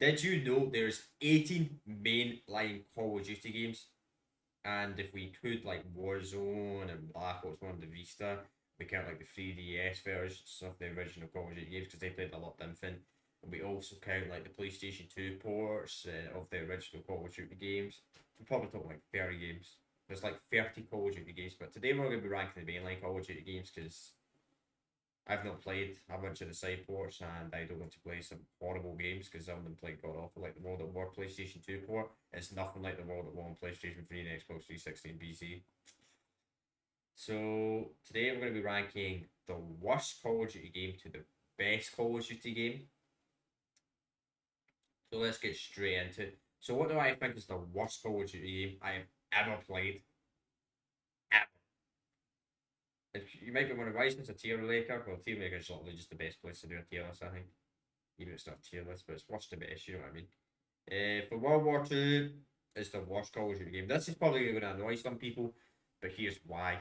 Did you know there's 18 mainline Call of Duty games? And if we include like Warzone and Black Ops 1 the Vista, we count like the 3DS versions of the original Call of Duty games because they played a lot different. And we also count like the PlayStation 2 ports of the original Call of Duty games. We're probably talking like 30 games. There's like 30 Call of Duty games, but today we're going to be ranking the mainline Call of Duty games because I've not played a bunch of the side ports and I don't want to play some horrible games because some of them play god awful. Like the World at War PlayStation 2 port is nothing like the World at War on PlayStation 3 and Xbox 360 and PC. So today we're going to be ranking the worst Call of Duty game to the best Call of Duty game. So let's get straight into it. So what do I think is the worst Call of Duty game I have ever played? Ever. If you might be wondering why is this a tier maker? Well, tier maker is literally just the best place to do a tier list, I think. Even if it's not a tier list, but it's worst to best, you know what I mean? For World War Two, it's the worst Call of Duty game. This is probably going to annoy some people, but here's why.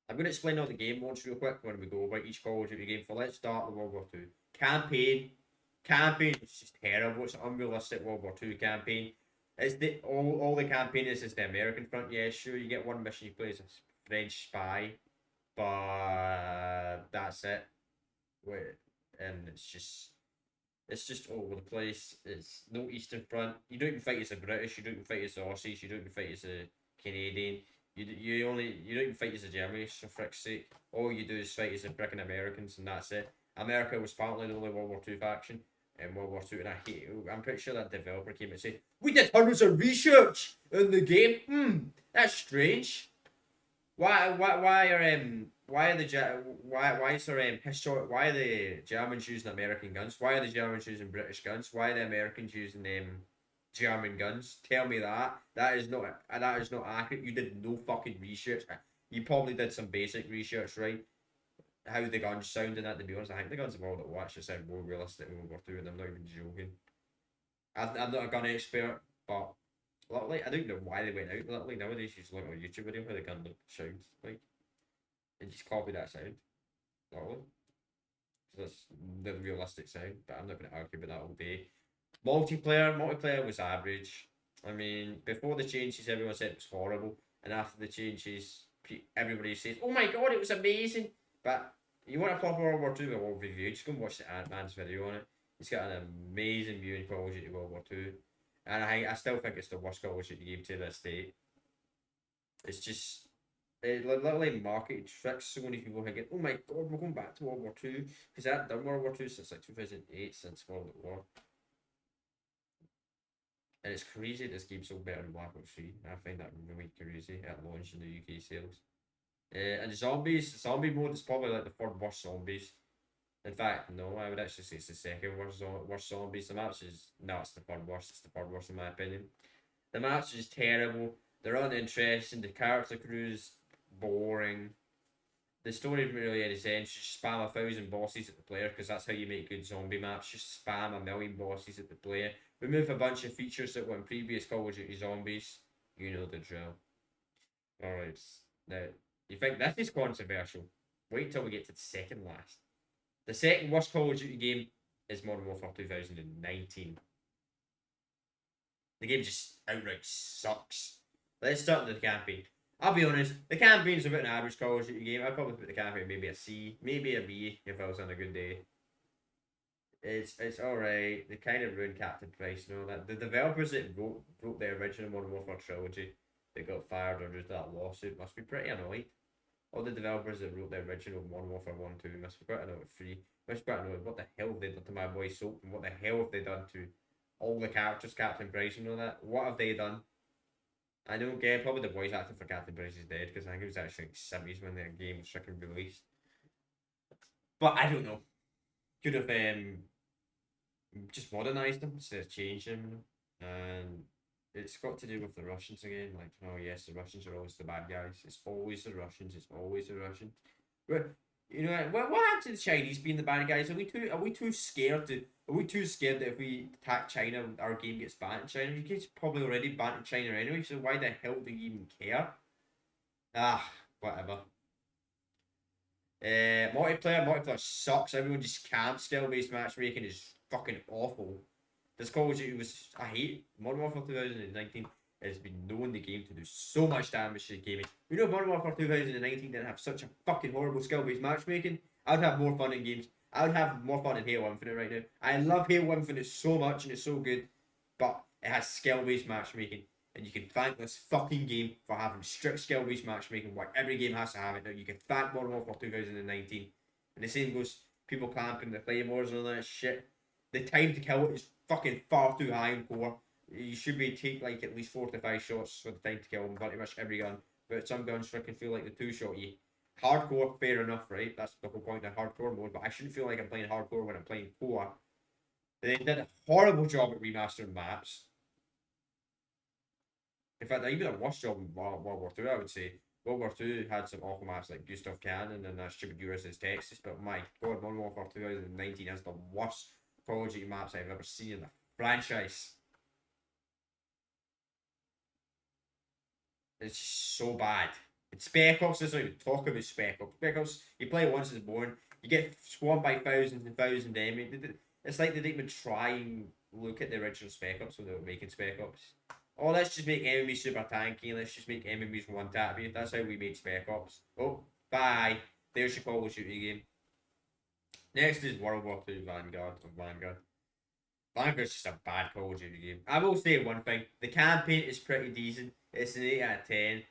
I'm going to explain all the game modes real quick when we go about each Call of Duty game. So let's start with World War Two. Campaign is just terrible. It's an unrealistic World War Two campaign. It's the all the campaign is the American front. Yeah, sure, you get one mission you play as a French spy, but that's it. Wait, and it's just all over the place. It's no Eastern Front. You don't even fight as a British. You don't even fight as the Aussies. You don't even fight as a Canadian. You don't even fight as a Germans for frick's sake. All you do is fight as the frickin' Americans, and that's it. America was apparently the only World War Two faction in World War Two, and I hate it. I'm pretty sure that developer came and said, "We did hundreds of research in the game." That's strange. Why are why is there why are the Germans using American guns? Why are the Germans using British guns? Why are the Americans using German guns? Tell me that. That is not accurate. You did no fucking research. You probably did some basic research, right? How the guns sound and that, to be honest. I think the guns in World War One actually sound more realistic than World War Two, and I'm not even joking. I'm not a gun expert, but like I don't know why they went out. Like nowadays, you just look at a YouTube video where the gun sounds like and just copy that sound. Literally. So that's the realistic sound, but I'm not going to argue about that all day. Multiplayer was average. I mean, before the changes, everyone said it was horrible, and after the changes, everybody says, "Oh my god, it was amazing." But you want a proper World War Two World review? Just go and watch the Ant-Man's video on it. He's got an amazing view in Call of Duty World War Two, and I still think it's the worst Call of Duty game to this day. It's just literally marketed tricks. So many people thinking, "Oh my god, we're going back to World War Two," because that done World War Two since like 2008, since World War, and it's crazy this game's so better than Black Ops 3. I find that really crazy at launch in the UK sales. And zombie mode is probably like the third worst zombies. In fact, no, I would actually say it's the second worst zombies. The maps is no, it's the third worst. It's the third worst in my opinion. The maps are just terrible. They're uninteresting. The character crew's boring. The story doesn't really any sense. Just spam 1,000 bosses at the player because that's how you make good zombie maps. Just spam 1,000,000 bosses at the player. Remove a bunch of features that were in previous Call of Duty Zombies. You know the drill. Alright. Now, you think this is controversial? Wait till we get to the second last. The second worst Call of Duty game is Modern Warfare 2019. The game just outright sucks. Let's start with the campaign. I'll be honest, the campaign's about an average Call of Duty game. I'd probably put the campaign maybe a C, maybe a B if I was on a good day. It's alright. They kind of ruined Captain Price and all that. The developers that wrote the original Modern Warfare trilogy that got fired under that lawsuit must be pretty annoyed. All the developers that wrote the original Modern Warfare 1 2 must be quite annoyed with 3. Must be quite annoyed. What the hell have they done to my boy Soap, and what the hell have they done to all the characters, Captain Price and all that? What have they done? I don't get probably the voice actor for Captain Price is dead because I think it was actually like 70s when the game was freaking released. But I don't know. Could have just modernized them instead of changed them. And it's got to do with the Russians again. Like, oh yes, the Russians are always the bad guys. It's always the Russians. It's always the Russians. But you know what happened to the Chinese being the bad guys? Are we too scared to? Are we too scared that if we attack China, our game gets banned in China? You guys probably already banned in China anyway. So why the hell do you even care? Ah, whatever. Multiplayer sucks. Everyone just camps. Skill based matchmaking is fucking awful. This Call of Duty was, I hate Modern Warfare 2019 has been known the game to do so much damage to the gaming. You know, Modern Warfare 2019 didn't have such a fucking horrible skill-based matchmaking. I would have more fun in games. I would have more fun in Halo Infinite right now. I love Halo Infinite so much and it's so good, but it has skill-based matchmaking. And you can thank this fucking game for having strict skill-based matchmaking, where every game has to have it now. You can thank Modern Warfare 2019. And the same goes, people clamping the claymores and all that shit. The time to kill it is fucking far too high in core. You should be take like at least 4 to 5 shots for the time to kill in pretty much every gun. But some guns freaking feel like the 2-shot you. Hardcore, fair enough, right? That's the whole point of hardcore mode. But I shouldn't feel like I'm playing hardcore when I'm playing core. They did a horrible job at remastering maps. In fact, even a worse job in World War II, I would say. World War II had some awful maps like Gustav Cannon and that stupid USS Texas, but my god, Modern Warfare 2019 has the worst Call of Duty maps I've ever seen in the franchise. It's just so bad. It's Spec Ops, let's not even talk about Spec Ops. Spec Ops, you play it once it's born, you get swarmed by thousands and thousands of enemies. It's like they didn't even try and look at the original Spec Ops when they were making Spec Ops. Oh, let's just make enemies super tanky. Let's just make enemies one tap you. That's how we made Spec Ops. Oh, bye. There's your Call of Duty game. Next is World War II Vanguard. Vanguard's just a bad Call of Duty game. I will say one thing. The campaign is pretty decent. It's an 8 out of 10.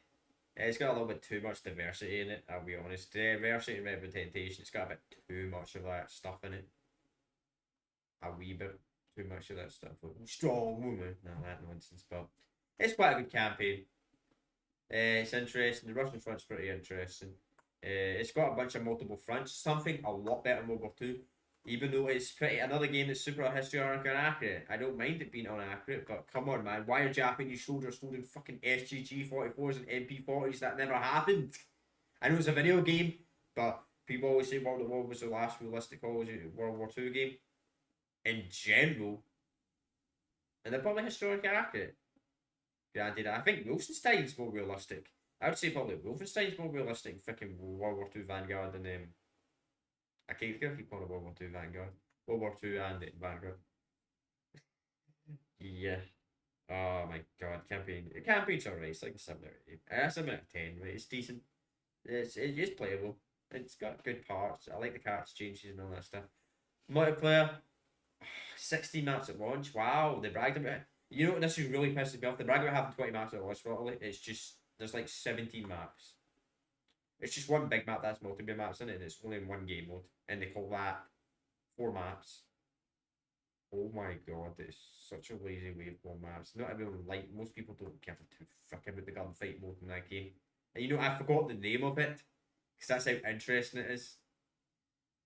It's got a little bit too much diversity in it, I'll be honest. Diversity and representation, it's got a bit too much of that stuff in it. A wee bit too much of that stuff. Strong woman. No, that nonsense, but it's quite a good campaign. It's interesting. The Russian front's pretty interesting. It's got a bunch of multiple fronts. Something a lot better than World War II. Even though it's pretty another game that's super historic and accurate. I don't mind it being inaccurate, but come on, man. Why are Japanese soldiers holding fucking SGG-44s and MP40s? That never happened. I know it's a video game, but people always say World War was the last realistic World War II game. In general, and they're probably historically accurate. Granted, I think Wolfenstein's more realistic. I would say probably Wolfenstein's more realistic than freaking World War II Vanguard and I keep calling it World War II Vanguard. World War II and Vanguard. Yeah. Oh my god, campaign's alright. It's like a 7 out of 8. 7 out of 10, right? It's decent. It is playable. It's got good parts. I like the character changes and all that stuff. Multiplayer, 16 maps at launch. Wow, they bragged about it. You know what, this is really pissing me off? They brag about having 20 maps at launch, probably. It's just, there's like 17 maps. It's just one big map that's multiple maps in it, and it's only in one game mode. And they call that 4 maps. Oh my god, it's such a lazy way of 4 maps. Not everyone like, most people don't care too fucking about the gunfight mode in that game. And you know, I forgot the name of it, because that's how interesting it is.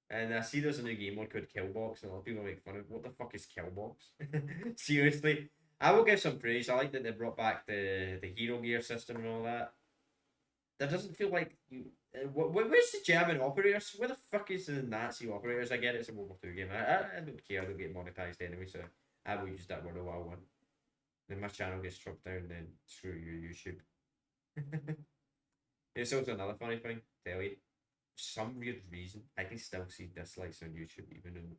And I see there's a new game mode called Killbox, and a lot of people make fun of what the fuck is Killbox? Seriously. I will give some praise. I like that they brought back the hero gear system and all that. That doesn't feel like where's the German operators? Where the fuck is the Nazi operators? I get it's a World War II game. I don't care. I don't get monetized anyway, so I will use that word all I want. Then my channel gets struck down. Then screw you, YouTube. It's also another funny thing. Tell you, for some weird reason, I can still see dislikes on YouTube, even though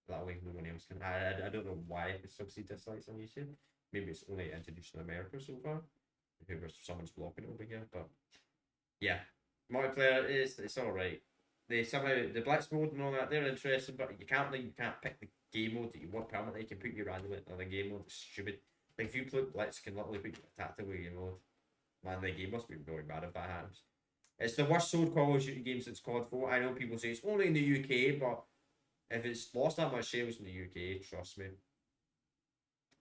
that way no one else can. I don't know why I can still see dislikes on YouTube. Maybe it's only introduced in America so far. Maybe someone's blocking it over here, but yeah, multiplayer it's all right. They somehow the blitz mode and all that they're interesting, but you can't pick the game mode that you want permanently. You can put you randomly in another game mode. It's stupid. Like if you play blitz, you can literally put you in a tactical game mode. Man, the game must be really bad if that happens. It's the worst sold Call of Duty game since COD 4. I know people say it's only in the UK, but if it's lost that much sales in the UK, trust me,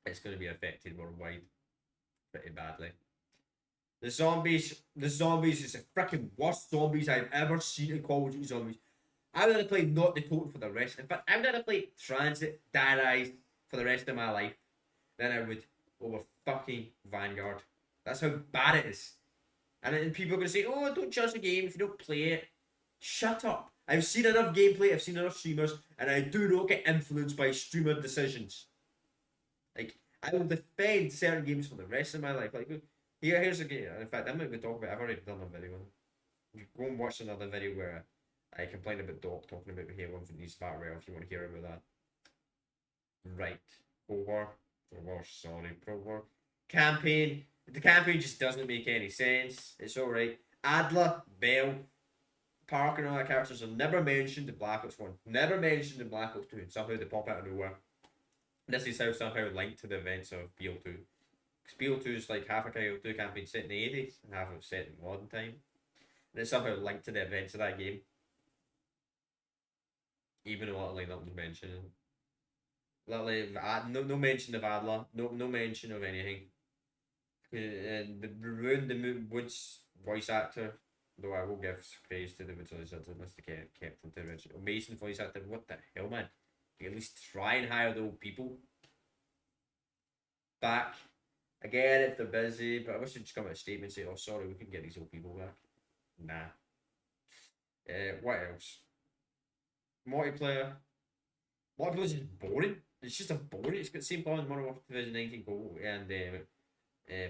it's going to be affected worldwide pretty badly. The zombies is the freaking worst zombies I've ever seen in Call of Duty Zombies. I would have played Not the Totem for the rest. In fact, I would have played Transit, Die Rise for the rest of my life than I would over fucking Vanguard. That's how bad it is. And then people are going to say, oh, don't judge the game if you don't play it. Shut up. I've seen enough gameplay, I've seen enough streamers, and I do not get influenced by streamer decisions. Like, I will defend certain games for the rest of my life. Like, here's a game. In fact, I'm not going to talk about it. I've already done a video on it. You go and watch another video where I complain about Doc talking about Halo Infinite Battle Royale if you want to hear about that. Right. Pro War. Pro War, sorry, Pro War. Campaign. The campaign just doesn't make any sense. It's alright. Adler, Bell, Park and all the characters are never mentioned in Black Ops 1. Never mentioned in Black Ops 2. Somehow they pop out of nowhere. This is how somehow linked to the events of BL2. Because BL2 is like half a BL2 campaign set in the 80s and half of it set in modern time. And it's somehow linked to the events of that game. Even a lot of lineup was mentioning. Literally, no mention of Adler. No mention of anything. And the ruined the Woods voice actor. Though I will give praise to the Woods unless they kept him to the original. Mason voice actor. What the hell, man? You at least try and hire the old people back. Again, if they're busy, but I wish they'd just come out a statement and say, "Oh, sorry, we couldn't get these old people back." Nah. What else? Multiplayer. Multiplayer is just boring. It's just a boring. It's got the same problem as Modern Warfare 2019 Goal and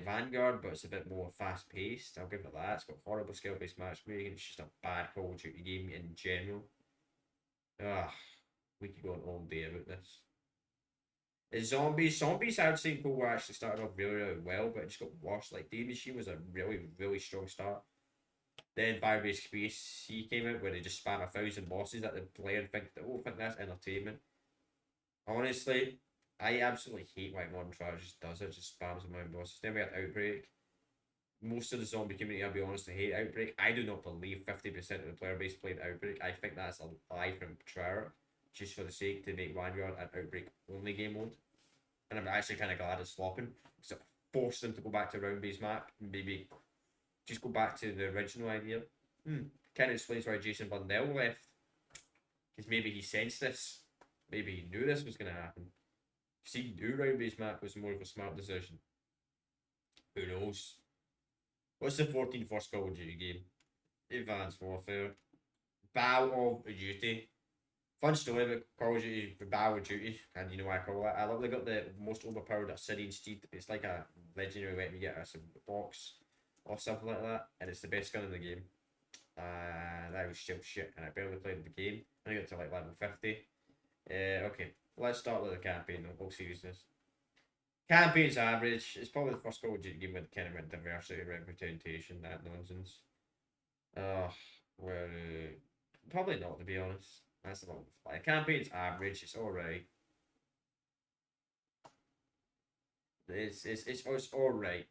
Vanguard, but it's a bit more fast paced. I'll give it that. It's got horrible skill based matchmaking. It's just a bad Call of Duty game in general. Ah, we could go on all day about this. Zombies, I would say Cold War actually started off really well, but it just got worse. Like Day Machine was a really strong start. Then Firebase Space C came out where they just spam 1,000 bosses at the player and think that's entertainment. Honestly, I absolutely hate why Modern Trials just does it, just spams a million bosses. Then we had Outbreak. Most of the zombie community, I'll be honest, I hate Outbreak. I do not believe 50% of the player base played Outbreak. I think that's a lie from Trevor, just for the sake to make Vanguard an Outbreak only game mode. And I'm actually kind of glad it's flopping, because it forced them to go back to round based map and maybe just go back to the original idea. Kind of explains why Jason Bundell left, because maybe he sensed this. Maybe he knew this was going to happen. See, new round based map was more of a smart decision. Who knows? What's the 14th first Call of Duty game? Advanced Warfare. Battle of Duty. Fun story about Call of Duty, Battle of Duty, and you know why I call that. I love they got the most overpowered Assyrian steed. It's like a legendary weapon you get a box or something like that, and it's the best gun in the game. That was still shit, and I barely played the game. I got to like level 50. Okay, let's start with the campaign in all seriousness. Campaign's average. It's probably the first Call of Duty game with kind of diversity, representation, that nonsense. Well, probably not, to be honest. That's a lot of fly. Campaign's average. It's alright. It's alright.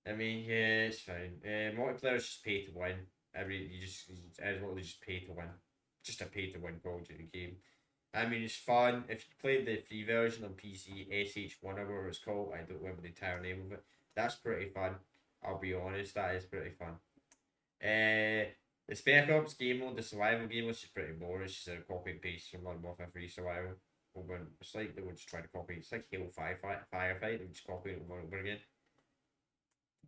I mean, yeah, it's fine. Multiplayer is just pay to win. Literally just pay to win. Just a pay to win Call of Duty game. I mean, it's fun. If you played the free version on PC, SH1 or whatever it's called, I don't remember the entire name of it. That's pretty fun. I'll be honest, that is pretty fun. The Spec Ops game mode, the survival game, which is pretty boring. It's just a copy and paste from Modern Warfare 3 survival. It's like they would just try to copy. It's like Halo Firefight. They would just copy it over and over again.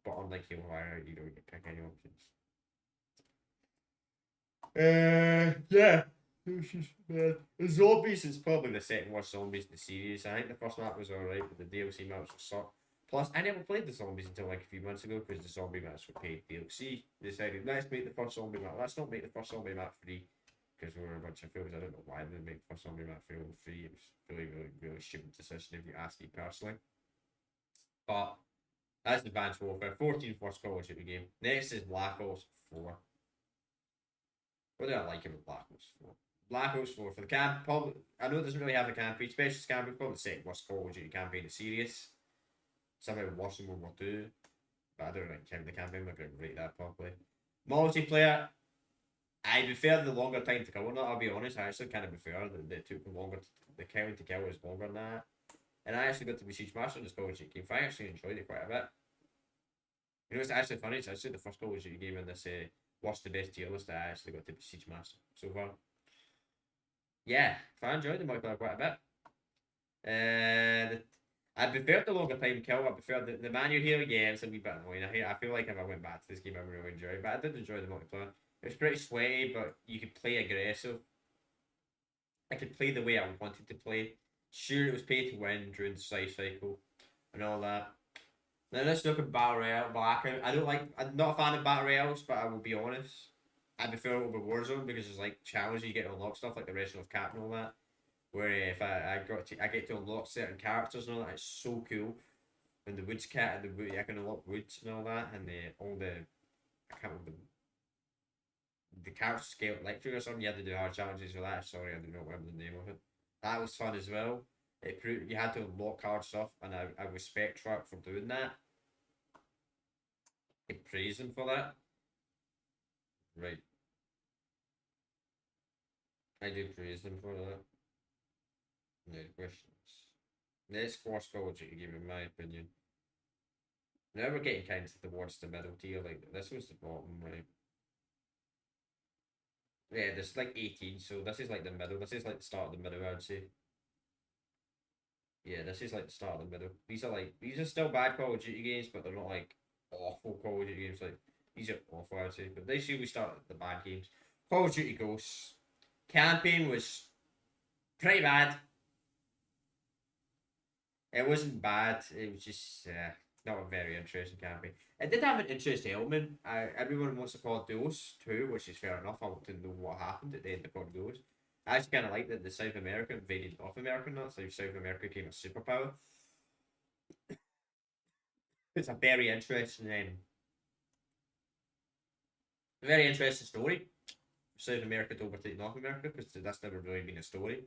But unlike Halo Firefight, you don't get to pick any options. Yeah. Zombies is probably the second worst zombies in the series. I think the first map was alright, but the DLC maps were suck. Plus, I never played the zombies until like a few months ago because the zombie maps were paid DLC. They decided, let's make the first zombie map. Let's not make the first zombie map free because we were a bunch of fools. I don't know why they make the first zombie map free. It was really stupid decision if you ask me personally. But that's Advanced Warfare. 14th first Call of Duty game. Next is Black Ops 4. What do I like about Black Ops 4? Black Ops 4 for the camp. Probably, I know it doesn't really have a campaign, specialist campaign. Probably the second worst Call of Duty campaign in the series. Somehow worse than World War II. But I don't really count the campaign. I'm not going to rate that properly. Multiplayer. I prefer the longer time to kill on that. I'll be honest. I actually kind of prefer that it took longer. The count to kill was longer than that. And I actually got to be Siege Master in this Call of Duty game. I actually enjoyed it quite a bit. You know, it's actually funny. It's actually the first Call of Duty game in this what's the best tier list that I actually got to be Siege Master so far. Yeah, I enjoyed the multiplayer quite a bit. I prefer the longer time kill. I prefer the manual here. Yeah, it's a wee bit annoying. I feel like if I went back to this game, I would really enjoy it. But I did enjoy the multiplayer. It was pretty sweaty, but you could play aggressive. I could play the way I wanted to play. Sure, it was pay to win during the life cycle and all that. Now let's look at Battle Royale, Blackout. I'm not a fan of Battle Royales, but I will be honest. I prefer it over Warzone because there's like challenges you get to unlock stuff like the Wrestling of Cap and all that. where if I get to unlock certain characters and all that, it's so cool. And the woods cat and the wood, I can unlock woods and all that, and all the I can't remember the character scale electric or something. You had to do hard challenges for that. Sorry, I don't know remember the name of it. That was fun as well. It proved you had to unlock hard stuff, and I respect Truck for doing that. I praise him for that. Right, I do praise him for that. No questions. Let's squash Call of Duty game, in my opinion. Now we're getting kind of towards the middle tier. Like this was the bottom, right? Yeah, this is like 18, so this is like the middle. This is like the start of the middle, I would say. Yeah, this is like the start of the middle. These are still bad Call of Duty games, but they're not like awful Call of Duty games. Like these are awful, I would say. But this year we start the bad games. Call of Duty Ghosts campaign was pretty bad. It wasn't bad. It was just not a very interesting campaign. It did have an interesting element. Everyone wants to call it Duos too, which is fair enough. I want to know what happened at the end of Call of Duos. I actually kind of like that the South America invaded North America, not so South America became a superpower. It's a very interesting story. South America to overtake North America because that's never really been a story.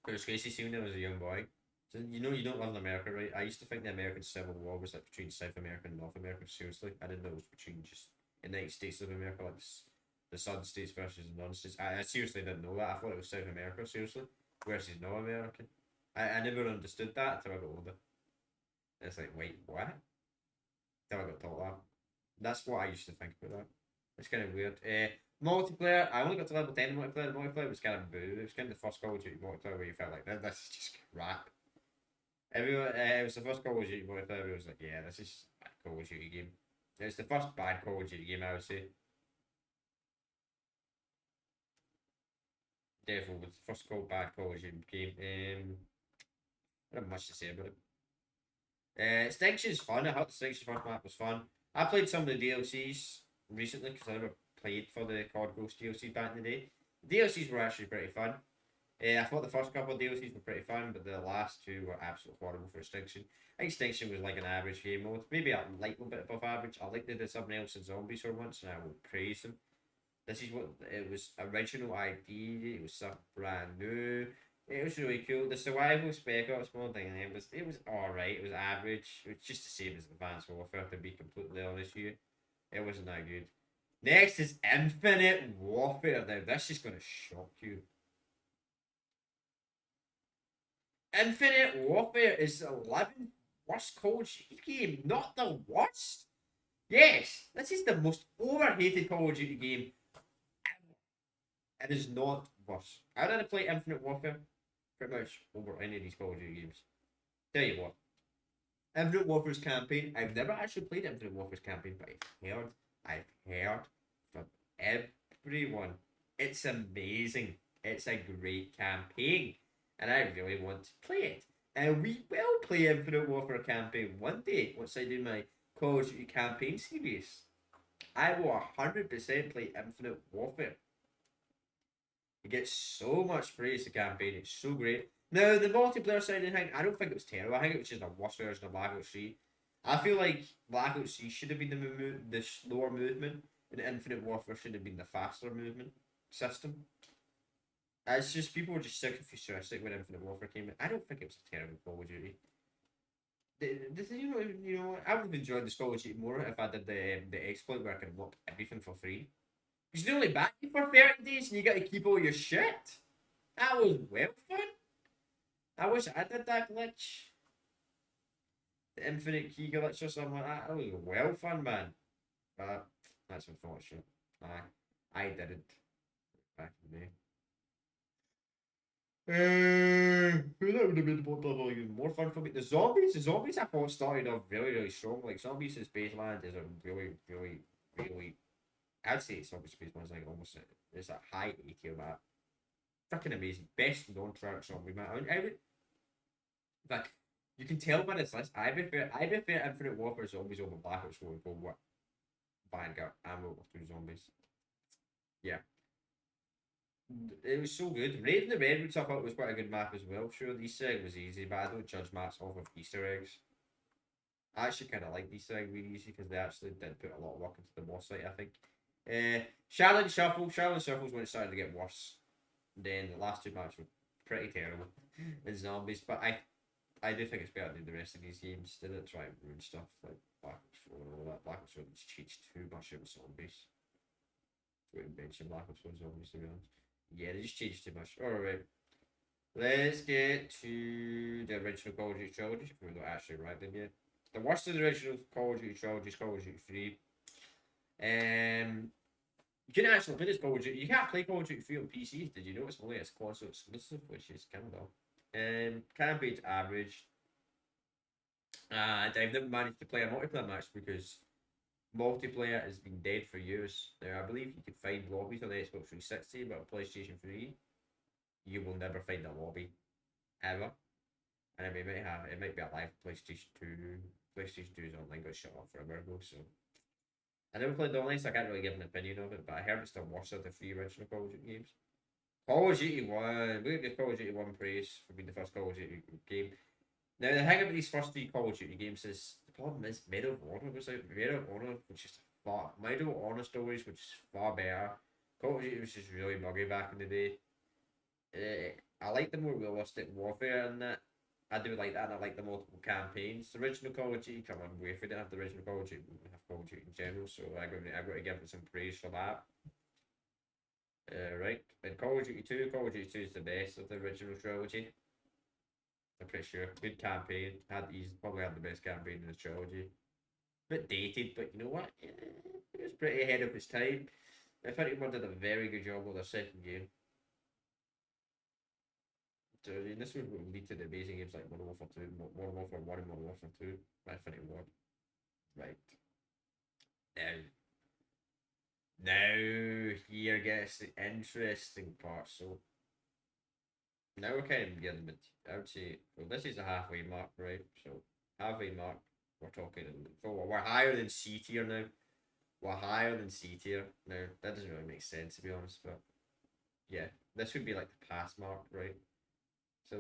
It was crazy seeing him as a young boy. So you don't live in America, right? I used to think the American Civil War was like between South America and North America. Seriously, I didn't know it was between just the United States of America, like the Southern states versus the non-states. I seriously didn't know that. I thought it was South America, seriously, versus North American. I never understood that until I got older. And it's like, wait, what? Until I got taught that. That's what I used to think about that. It's kind of weird. Multiplayer, I only got to level 10 multiplayer. The multiplayer was kind of boo. It was kind of the first Call of Duty multiplayer where you felt like, this is just crap. Everyone, it was the first Call of Duty multiplayer. It was like, yeah, this is a bad Call of Duty game. It's the first bad Call of Duty game, I would say. Definitely, was the first bad Call of Duty game. I don't have much to say about it. Extinction's fun. I thought the Extinction first map was fun. I played some of the DLCs recently because I never played for the COD Ghost DLC back in the day. The DLCs were actually pretty fun. I thought the first couple of DLCs were pretty fun, but the last two were absolutely horrible for Extinction. I think Extinction was like an average game mode, maybe a little bit above average. I like they did something else in Zombies for once, and I will praise them. This is what it was original idea. It was something brand new. It was really cool. The survival spec ops mode thing, it was alright. It was average. It was just the same as Advanced Warfare, to be completely honest with you. It wasn't that good. Next is Infinite Warfare. Now this is gonna shock you. Infinite Warfare is the 11th worst Call of Duty game, not the worst. Yes, this is the most overhated Call of Duty game ever. It is not worse. I would play Infinite Warfare pretty much over any of these Call of Duty games. Tell you what, Infinite Warfare's campaign, I've never actually played Infinite Warfare's campaign, but I've heard from everyone. It's amazing. It's a great campaign. And I really want to play it. And we will play Infinite Warfare campaign one day once I do my Call of Duty campaign series. I will 100% play Infinite Warfare. It gets so much praise, the campaign. It's so great. Now, the multiplayer side of the thing, I don't think it was terrible. I think it was just a worse version of Black Ops 3. I feel like Black Ops 3 should have been the slower movement, and Infinite Warfare should have been the faster movement system. It's just people were just sick and futuristic when Infinite Warfare came in. I don't think it was a terrible Call of Duty. I would have enjoyed the Call of Duty more if I did the exploit where I could unlock everything for free. Because they only back you for 30 days and you got to keep all your shit. That was well fun. I wish I did that glitch. The infinite key glitch or something like that. That was well fun, man. But that's unfortunate. I didn't back in the day. That would have been even more fun for me. The zombies I thought started off really, really strong. Like Zombies in Spaceland is a really, really, really. I'd say Zombies Spaceland is like almost it's a high 80 of that. Fucking amazing. Best non-track zombie man. I would. Like you can tell by this list. I prefer Infinite Warfare Zombies over Black Ops 4 Cold War. Vanguard. I'm over 2 zombies. Yeah. It was so good. Raiding the Redwoods I thought was quite a good map as well. Sure, the Easter egg was easy, but I don't judge maps off of Easter eggs. I actually kind of like the Easter egg really easy because they actually did put a lot of work into the boss fight, I think. Shaolin Shuffle. Shaolin Shuffle's when it started to get worse. Then the last two maps were pretty terrible in zombies, but I do think it's better than the rest of these games. They didn't try and ruin stuff like Black Ops 4 and all that. Black Ops 4 cheats too much out of zombies. Wouldn't mention Black Ops 1 zombies to be honest. Yeah, they just changed too much. Alright. Let's get to the original Call of Duty trilogy. We're not actually ranked them yet. The worst of the original Call of Duty trilogy is Call of Duty 3. You can actually play this Call of Duty. You can't play Call of Duty 3 on PC. Did you know it's only a console exclusive, which is kind of dull. Campaign's average. And I've never managed to play a multiplayer match because multiplayer has been dead for years. Now, I believe you can find lobbies on the Xbox 360, but on PlayStation 3, you will never find a lobby. Ever. And I mean, it might be a live PlayStation 2. PlayStation 2's online got shut off forever ago, so. I never played the online, so I can't really give an opinion of it, but I heard it's the worst of the three original Call of Duty games. Call of Duty 1. We give Call of Duty 1 praise for being the first Call of Duty game. Now, the thing about these first three Call of Duty games is the problem is Medal of Honor was out. Medal of Honor, which is far. Medal of Honor stories, which is far better. Call of Duty was just really muggy back in the day. I like the more realistic warfare in that. I do like that, and I like the multiple campaigns. The original Call of Duty, come on, if we didn't have the original Call of Duty, we wouldn't have Call of Duty in general, so I've got to give it some praise for that. Right, and Call of Duty 2, Call of Duty 2 is the best of the original trilogy. I'm pretty sure. Good campaign. He's probably had the best campaign in the trilogy. Bit dated, but you know what? Yeah, it was pretty ahead of its time. Infinity Ward did a very good job with their second game. So this would lead to the amazing games like Modern Warfare 2, Modern Warfare 1 and Modern Warfare 2 by Infinity Ward. Right. Now here gets the interesting part. So now we're kind of getting I would say, well, this is the halfway mark, right? So halfway mark, we're talking, we're higher than C tier now. We're higher than C tier now. That doesn't really make sense to be honest, but yeah, this would be like the pass mark, right? So,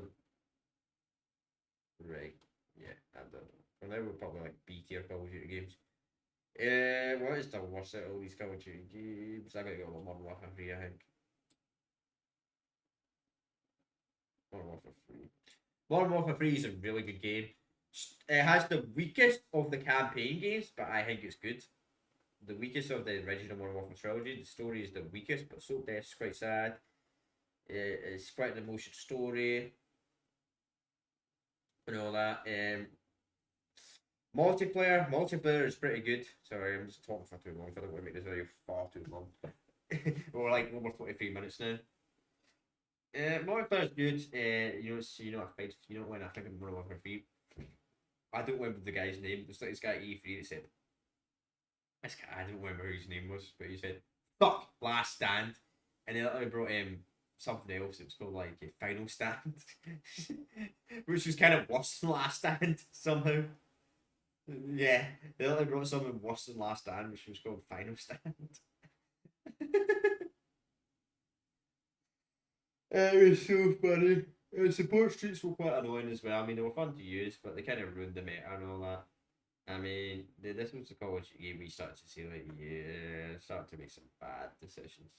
right, yeah, I don't know. For now, we're probably like B tier Call of Duty games. What is the worst out of all these Call of Duty games? I gotta go with Modern Warfare 3, I think. Modern Warfare 3. Modern Warfare 3 is a really good game. It has the weakest of the campaign games, but I think it's good. The weakest of the original Modern Warfare trilogy. The story is the weakest, but Soap Death's quite sad. It's quite an emotional story and all that. Multiplayer is pretty good. Sorry, I'm just talking for too long. I don't want to make this video far too long. We're like over 23 minutes now. Multiplayer is good. You know when I think of Modern Warfare 3, I don't remember the guy's name. There's like this guy at E3 that said, this guy, I don't remember who his name was, but he said, "Fuck Last Stand," and then I brought something else. It was called like a Final Stand, which was kind of worse than Last Stand somehow. Yeah, they only brought something worse than Last Stand, which was called Final Stand. It was so funny. Support streets were quite annoying as well. I mean, they were fun to use, but they kind of ruined the meta and all that. I mean, this was the college game we started to see, like, yeah, started to make some bad decisions.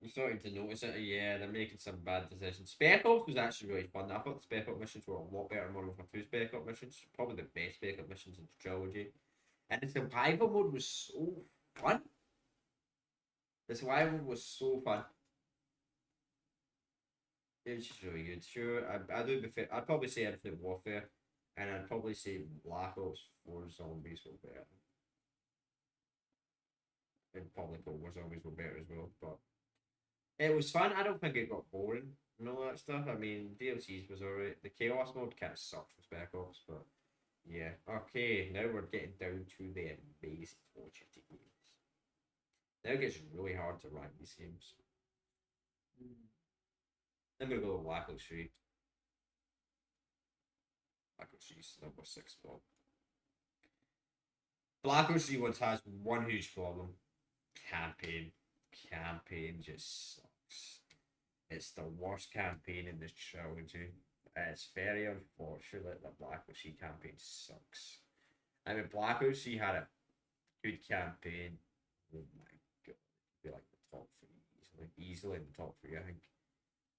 You're starting to notice it, yeah, they're making some bad decisions. Spec Ops was actually really fun. I thought the Spec Ops missions were a lot better than Modern Warfare 2 Spec Ops missions. Probably the best Spec Ops missions in the trilogy. And the survival mode was so fun. The survival was so fun. It was just really good. Sure, I do prefer. I'd probably say Infinite Warfare, and I'd probably say Black Ops 4 Zombies were better. And probably Cold War Zombies were better as well. But it was fun. I don't think it got boring and all that stuff. I mean, DLCs was alright. The Chaos mode kind of sucked for Spec Ops, but yeah. Okay, now we're getting down to the amazing Call of Duty games. Now it gets really hard to rank these games. I'm gonna go with Black Ops 3. Black Ops 3 is number 6 spot. Black Ops 3 once has one huge problem. Campaign. campaign just sucks. It's the worst campaign in this trilogy. It's very unfortunate that Black Ops 3 campaign sucks. I mean, Black Ops 3 had a good campaign. Oh my god, it'd be like the top three easily in the top three, I think.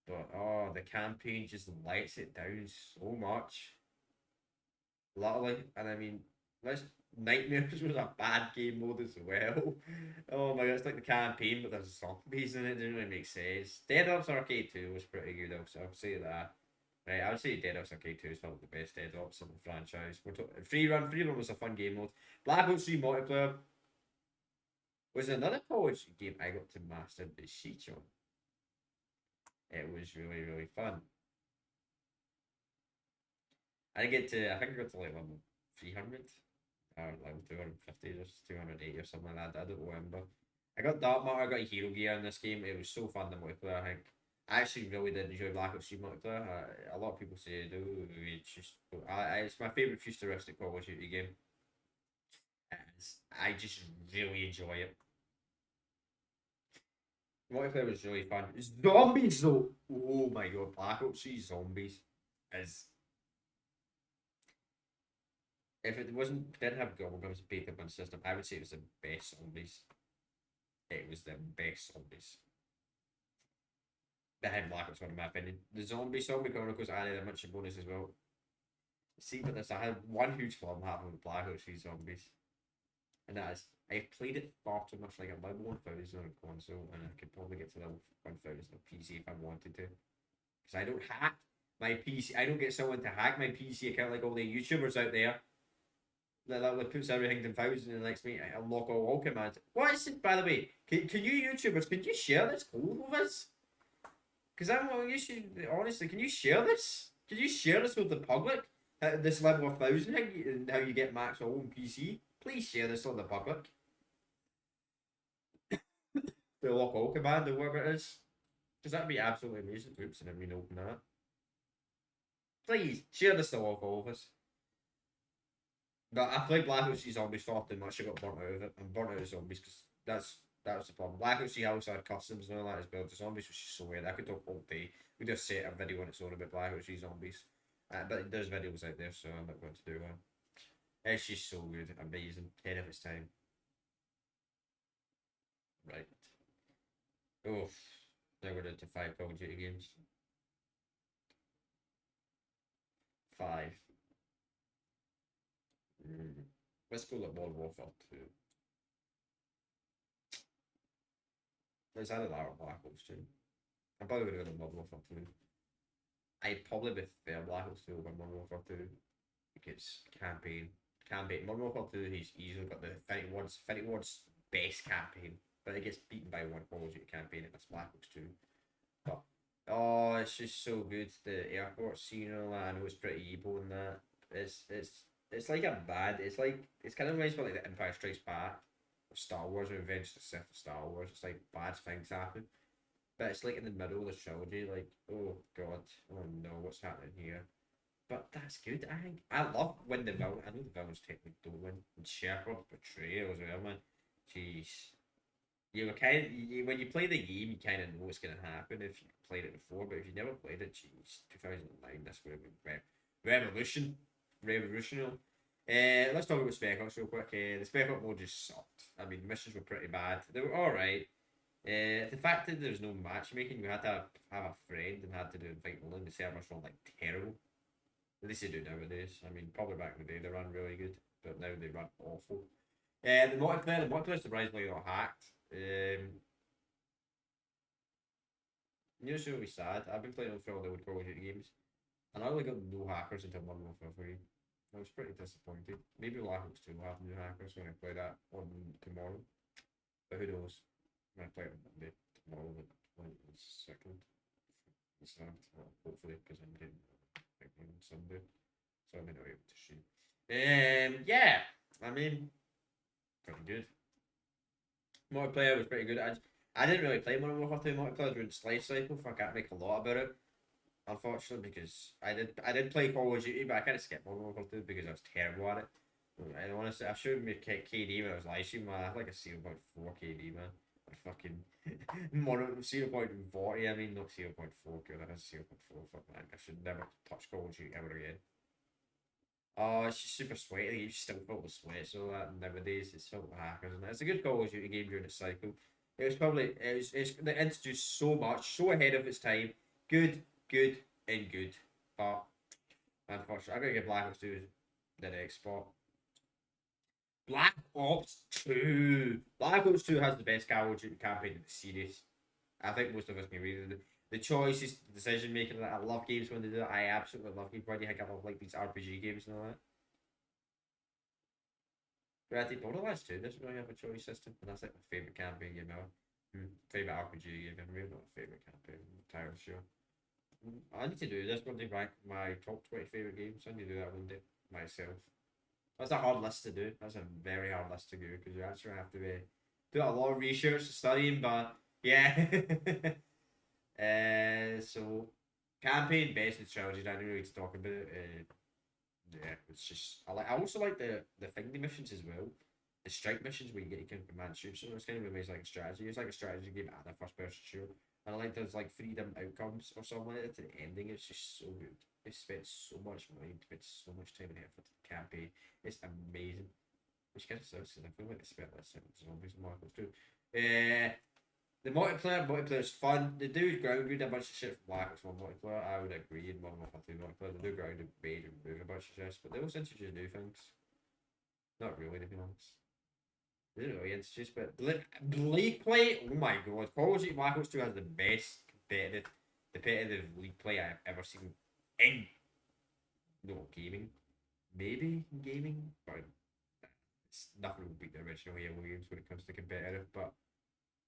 But oh, the campaign just lets it down so much. Literally, and I mean, this Nightmares was a bad game mode as well. Oh my god, it's like the campaign, but there's zombies in it. It doesn't really make sense. Dead Ops Arcade 2 was pretty good, also. I'll say that. Right, I would say Dead Ops Arcade 2 is probably the best Dead Ops in the franchise. Free Run was a fun game mode. Black Ops 3 multiplayer was another college game I got to master the Siege on. It was really, really fun. I think I got to like level 300 or level 250 or 280 or something like that. I don't remember. I got Dark Matter, I got Hero Gear in this game. It was so fun to multiplayer, I think. I actually really did enjoy Black Ops 3 multiplayer. A lot of people say, do it's just, it's my favourite futuristic Call of Duty game. And I just really enjoy it. Multiplayer was really fun. Zombies though! Oh my god, Black Ops 3 Zombies is. If it didn't have Gobblegum's beta gun system, I would say it was the best zombies. It was the best zombies. Behind Black Ops 1 in my opinion. The Zombie Chronicles added a bunch of bonus as well. See, but this I had one huge problem happening with Black Ops 3 Zombies. And that is I played it far too much like a level 1000 on a console, and I could probably get to level 1000 on PC if I wanted to. Because I don't hack my PC. I don't get someone to hack my PC account like all the YouTubers out there. That puts everything to 1000 and lets me unlock all commands. What is it, by the way? Can you YouTubers, can you share this code with us? Because you should, honestly, can you share this? Can you share this with the public? This level of 1000 and how you get max all on PC? Please share this on the public. The unlock all command or whatever it is. Because that'd be absolutely amazing. Oops, and I mean open that. Please share this to unlock all of us. But I played Black Ops 3 Zombies far too much. I got burnt out of it. I'm burnt out of zombies because that was the problem. Black Ops 3 also had customs and all that as well. The zombies was just so weird. I could talk all day. We just set a video on its own about Black Ops 3 Zombies. But there's videos out there, so I'm not going to do one. It's just so good, amazing, 10 of its time. Right. Oh, now we're into 5 Call of Duty games. 5. Let's go like Modern Warfare 2. Let's add that or Black Ops 2. I'm probably going to go to Modern Warfare 2. I'd probably prefer Black Ops 2 over Modern Warfare 2 because campaign. Modern Warfare 2, he's easily got the Infinity Ward's best campaign, but it gets beaten by one Call of Duty campaign, and that's Black Ops 2. But oh, it's just so good. The airport scene and all that. I know it's pretty evil in that. It's like a bad. It's kind of reminds me of like the Empire Strikes Back of Star Wars or Revenge of the Sith of Star Wars. It's like bad things happen, but it's like in the middle of the trilogy. Like, oh god, oh no, what's happening here? But that's good. I think I love when the villain. I know the villains technically don't win. And Shepard's betrayal as well, man. Jeez, you were when you play the game, you kind of know what's gonna happen if you played it before. But if you never played it, jeez, 2009, this would have been revolutionary. Let's talk about Spec Ops real quick. The Spec Ops mode just sucked. I mean, the missions were pretty bad. They were all right. The fact that there was no matchmaking, you had to have a friend and had to do invite only. The servers were like terrible. At least they do nowadays. I mean, probably back in the day they ran really good, but now they run awful. The multiplayer surprisingly not hacked. You know, so be sad. I've been playing on all the old Call of Duty games, and I only got no hackers until Modern Warfare 3. I was pretty disappointed. Maybe Black Ops 2 will have new hackers when I play that on tomorrow. But who knows? When I play it on Monday, tomorrow, the 22nd. Hopefully, because I'm getting on Sunday. So I'm not able to shoot. Yeah, I mean, pretty good. Multiplayer was pretty good. I didn't really play Modern Warfare 2 multiplayer during the Slice Cycle, so I can't make a lot about it. Unfortunately, because I did play Call of Duty, but I kind of skipped Modern Warfare 2 because I was terrible at it. I honestly, I showed me KD when I was live streaming, man. I had like a 0.4 KD, man. fucking mono 0.40. I mean, not 0.4. Good, that's 0.4. Fuck man, I should never touch Call of Duty ever again. Oh, it's just super sweaty. You still feel the sweat, so that nowadays it's filled with hackers, and it's a good Call of Duty game during its cycle. It was probably they introduced so much, so ahead of its time. Good, good, and good. But unfortunately, I gotta give Black Ops 2 the next spot. Black Ops 2. Black Ops 2 has the best Call of Duty campaign in the series. I think most of us can agree with it. The choices, the decision making. I love games when they do it. I absolutely love games when you I love like these RPG games and all that. Granted, Borderlands 2 doesn't really have a choice system, and that's like my favourite campaign game ever. Favourite RPG game ever. Maybe not my favourite campaign. I'm entirely sure. I need to do this one day. My top 20 favourite games. I need to do that one day myself. That's a hard list to do. That's a very hard list to do because you actually have to do a lot of research and studying. But yeah, so campaign best in trilogy. I don't really need to talk about it. Yeah, it's just I like. I also like the thingy missions as well. The strike missions where you get to command troops. So it's kind of amazing like strategy. It's like a strategy game and a first person shooter. And I like there's like freedom outcomes or something like that. To the ending, it's just so good. They spent so much money, spent so much time and effort to the campaign. It's amazing. Which kind of sucks because I feel like they spent less time with zombies and Marcos too. The multiplayer is fun. They do grounded a bunch of shit from Black Ops 1 multiplayer. I would agree in Modern Warfare 2 multiplayer. They do grounded made and move a bunch of shit, but they also introduce new things. Not really, to be honest. They didn't really introduce, but league play, oh my god. Call of Duty Black Ops 2 has the best competitive league play I've ever seen in no gaming. Maybe gaming, but it's nothing will beat the original Halo games when it comes to competitive, but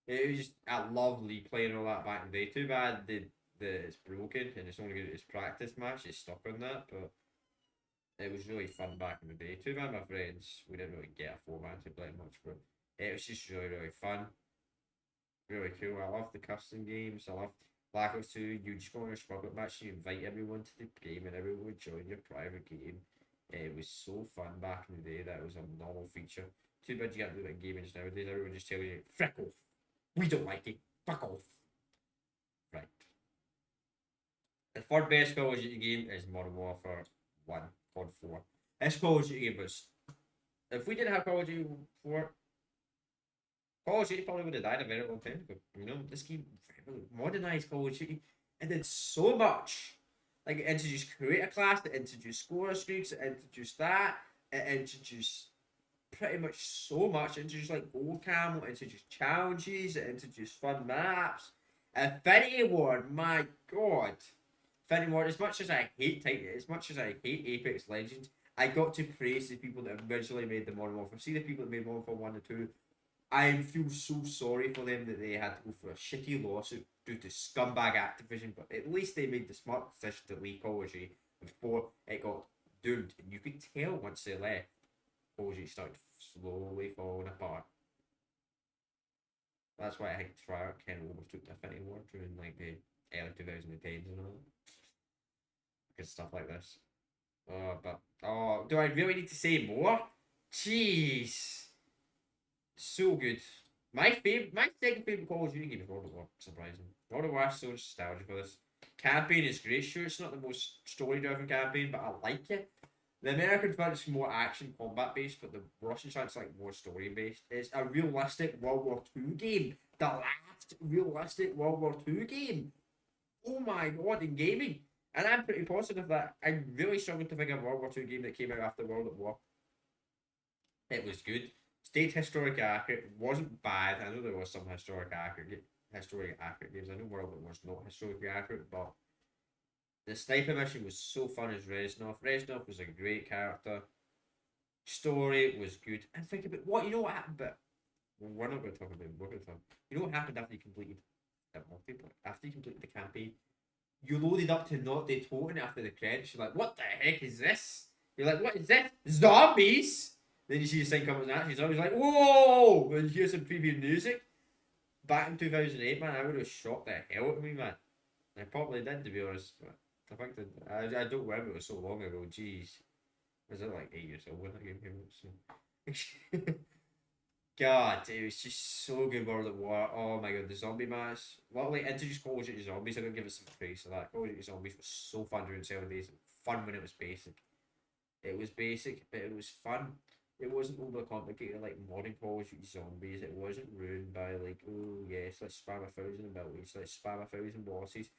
it was just I love league playing all that back in the day. Too bad it's broken and it's only good it's practice match. It's stuck on that, but it was really fun back in the day. Too bad my friends we didn't really get a format to play much, but it was just really fun, really cool. I love the custom games. I love Black Ops 2. You just go on your struggle match, you invite everyone to the game, and everyone would join your private game. It was so fun back in the day that it was a normal feature. Too bad you can't do that in gaming nowadays. Everyone just telling you, frick off. We don't like it. Fuck off. Right. The third best Call of Duty game is Modern Warfare 1, COD 4. This Call of Duty game was. If we didn't have Call of Duty 4, Call of Duty probably would have died a very long time ago. You know, this game modernized Call of Duty. It did so much. Like, it introduced creator class, it introduced score streaks, it introduced that, it introduced pretty much so much. It introduced like gold cam, it introduced challenges, it introduced fun maps. Infinity Ward, my god. Infinity Ward, as much as I hate Titan, as much as I hate Apex Legends, I got to praise the people that originally made the Modern Warfare. See the people that made Modern Warfare 1 and 2. I feel so sorry for them that they had to go for a shitty lawsuit due to scumbag Activision, but at least they made the smart decision to leave Call of Duty before it got doomed. And you could tell once they left, Call of Duty started slowly falling apart. That's why I think Treyarch kind of overtook the Infinity Ward during like the early 2010s and all that. Because stuff like this. Do I really need to say more? Jeez. So good. My second favorite Call of Duty game is World of War. Surprising. World of War is so nostalgic for this. Campaign is great. Sure, it's not the most story-driven campaign, but I like it. The American one is more action combat based, but the Russian side's like more story based. It's a realistic World War Two game. The last realistic World War Two game. Oh my god, in gaming. And I'm pretty positive that I really struggled to think of a World War Two game that came out after World at War. It was good. Stayed historically accurate. Wasn't bad. I know there was some historically accurate games. I know World at War's not historically accurate, but the sniper mission was so fun as Reznov. Reznov was a great character. Story was good. And think about what you know what happened, but we're not going to talk about it. We're going to talk. You know what happened after you completed the multiplayer? After you completed the campaign, you loaded up to not detonating after the credits. You're like, what the heck is this? You're like, what is this? Zombies? Then you see the sign coming at you. Zombies like, whoa! And you hear some preview music. Back in 2008, man, I would have shocked the hell out of me, man. I probably did, to be honest. But I think that I don't remember it was so long ago. Jeez, was it like 8 years old when that game came out? So. God, it was just so good World at War. Oh my god, the zombie mass. Well, like introduced Call of Duty Zombies. I gotta give it some praise for that. Call of Duty Zombies was so fun during 7 days. Fun when it was basic. It was basic, but it was fun. It wasn't overcomplicated like modern Call of Duty Zombies. It wasn't ruined by like, oh yes, let's spam 1,000 abilities, let's spam 1,000 bosses.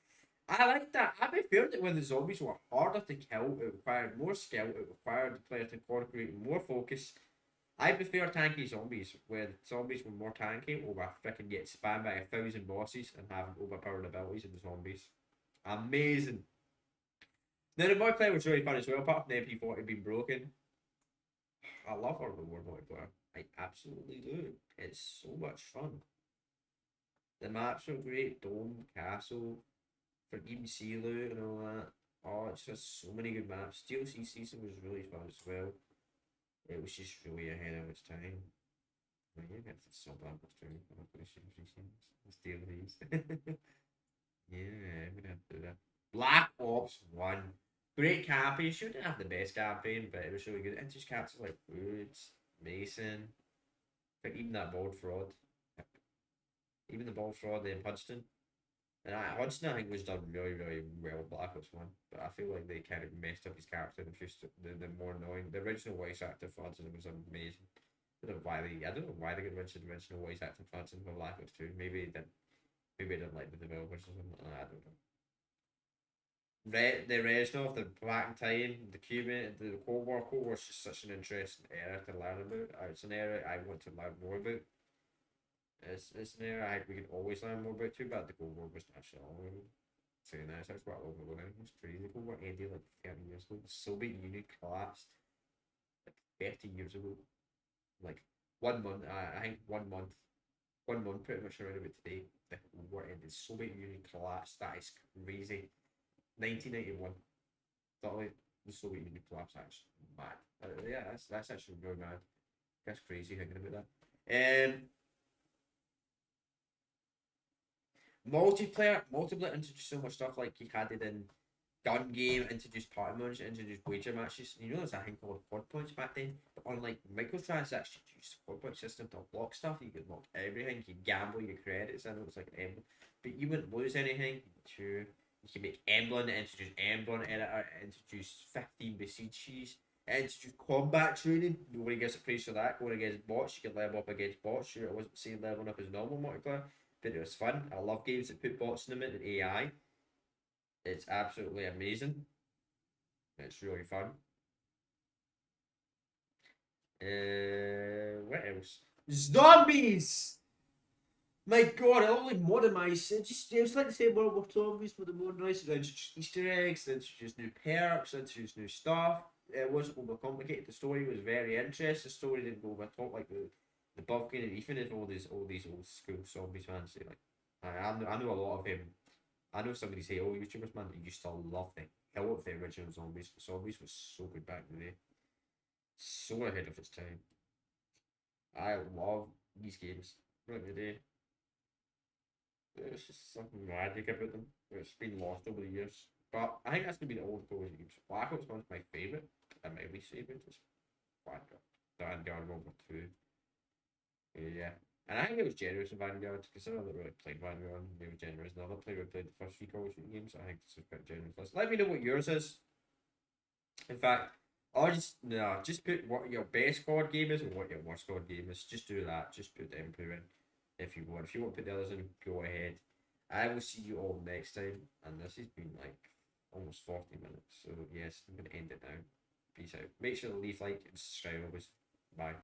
I like that. I preferred it when the zombies were harder to kill. It required more skill. It required the player to incorporate more focus. I prefer tanky zombies, where the zombies were more tanky, over freaking get spammed by 1,000 bosses and have overpowered abilities of the zombies. Amazing. Now the multiplayer was really fun as well, apart from the MP40 being broken. I love World of War multiplayer. I absolutely do. It's so much fun. The maps are great. Dome, Castle, for even sea loot and all that. Oh, it's just so many good maps. DLC season was really fun as well. It was just really ahead of its time. Oh, yeah, that's so bad. What's doing? I'm not going to steal these. Yeah, I'm gonna have to do that. Black Ops 1. Great campaign. Sure didn't have the best campaign, but it was really good. And just captures like Woods, Mason, but even that Bald Fraud. Even the Bald Fraud in Hudson. And Hudson, I think, was done really, really well with Black Ops 1. But I feel like they kind of messed up his character and just the more annoying. The original voice actor for Hudson was amazing. I don't know why they got rid of the original voice actor for Hudson for Black Ops 2. Maybe they didn't like the developers or something. I don't know. The Reznov, the Black Time, the Cuban, the Cold War is just such an interesting era to learn about. It's an era I want to learn more about. It's an era we can always learn more about too, but the Cold War was actually all saying that. That's what I love about it. It's crazy. The Cold War ended like 30 years ago. The Soviet Union collapsed like 30 years ago. Like 1 month, I think 1 month, 1 month pretty much around about today. The war ended. Soviet Union collapsed. That is crazy. 1991. Thought like the Soviet Union collapse. That's mad. Yeah, that's actually really mad. That's crazy thinking about that. Multiplayer introduced so much stuff like you had it in gun game, introduced party modes, introduced wager matches. You know there's a thing called quad points back then, but unlike microtransactions, you used the quad point system to unlock stuff. You could unlock everything. You could gamble your credits in. It was like an emblem, but you wouldn't lose anything. You can make emblem, introduce emblem editor, introduce 15 besieges, introduce combat training. Nobody gets a praise for that. Going against bots, you can level up against bots. Sure, I wasn't saying leveling up as normal multiplayer, but it was fun. I love games that put bots in them and AI. It's absolutely amazing. It's really fun. What else? Zombies! My god, I only modernised it. It was like the same World War Zombies, but the modernised. They introduced Easter eggs, they introduced new perks, they introduced new stuff. It wasn't overcomplicated. The story was very interesting. The story didn't go over top like the Buffkin and Ethan and all these old school zombies fans say like I know a lot of them. I know somebody say, "Oh, YouTubers man, they used to love the hell of the original zombies." Zombies was so good back in the day, so ahead of its time. I love these games back in the day. There's just something magic about them. It's been lost over the years, but I think that's gonna be the old Call of Duty games. Black Ops One's my favorite, and my least favorite is Vanguard. Vanguard World War Two. Yeah. And I think it was generous in Vanguard because I never really played Vanguard. They were generous. Another player who played the first three Call of Duty games. I think this is quite generous list. Let me know what yours is. In fact, I'll just put what your best COD game is and what your worst COD game is. Just do that. Just put them two in if you want. If you want to put the others in, go ahead. I will see you all next time. And this has been like almost 40 minutes. So yes, I'm gonna end it now. Peace out. Make sure to leave like and subscribe always. Bye.